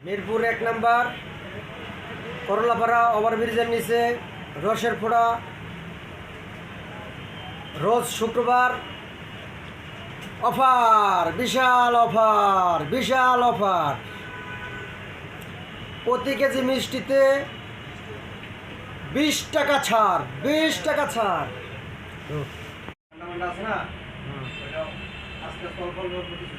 Mirpur 1 number করলাপাড়া ওভারব্রিজের নিচে রসের ফোড়া রোজ শুক্রবার অফার, বিশাল অফার, বিশাল অফার। প্রতি কেজি মিষ্টিতে 20 টাকা ছাড়, 20 টাকা ছাড়। আছে না আজকে অল্প অল্প কিছু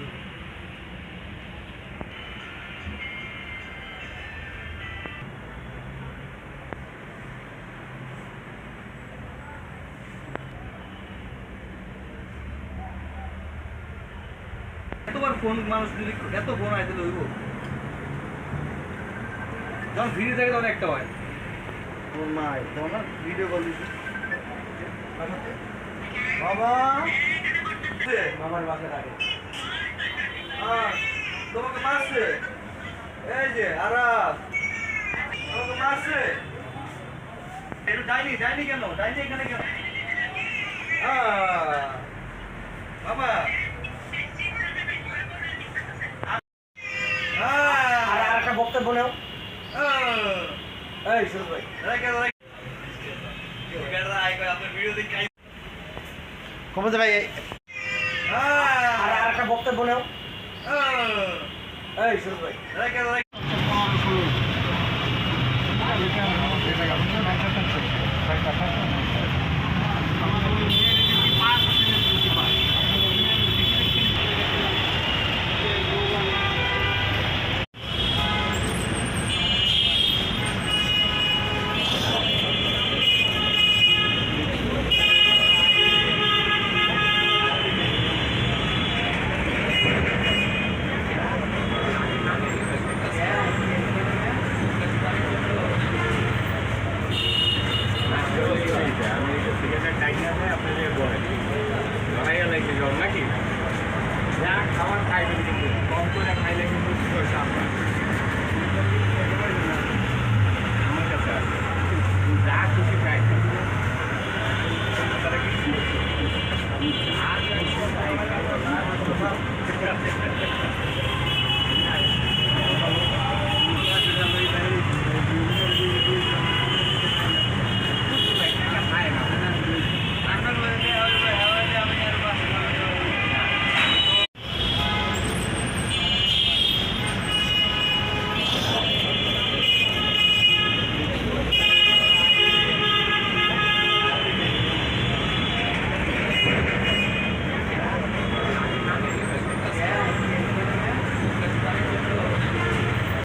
এতবার ফোন মানুষ যদি এত ফোন আইতে লইব যখন ভিডিও থাকে তখন একটা হয় ওর মাই তোমার ভিডিও কল দিছি বাবা মামার বাসা থাকে। তোমাকে মারছে এই যে আরাস তোমাকে মারছে এটা ডাইনি ডাইনি কেন ডাইনি এখানে কেন বাবা আর একটা বক্তব্য নেও। এই শুরু ভাই কমতে ভাই আর একটা বক্তব্য নেও। এই শুরু ভাই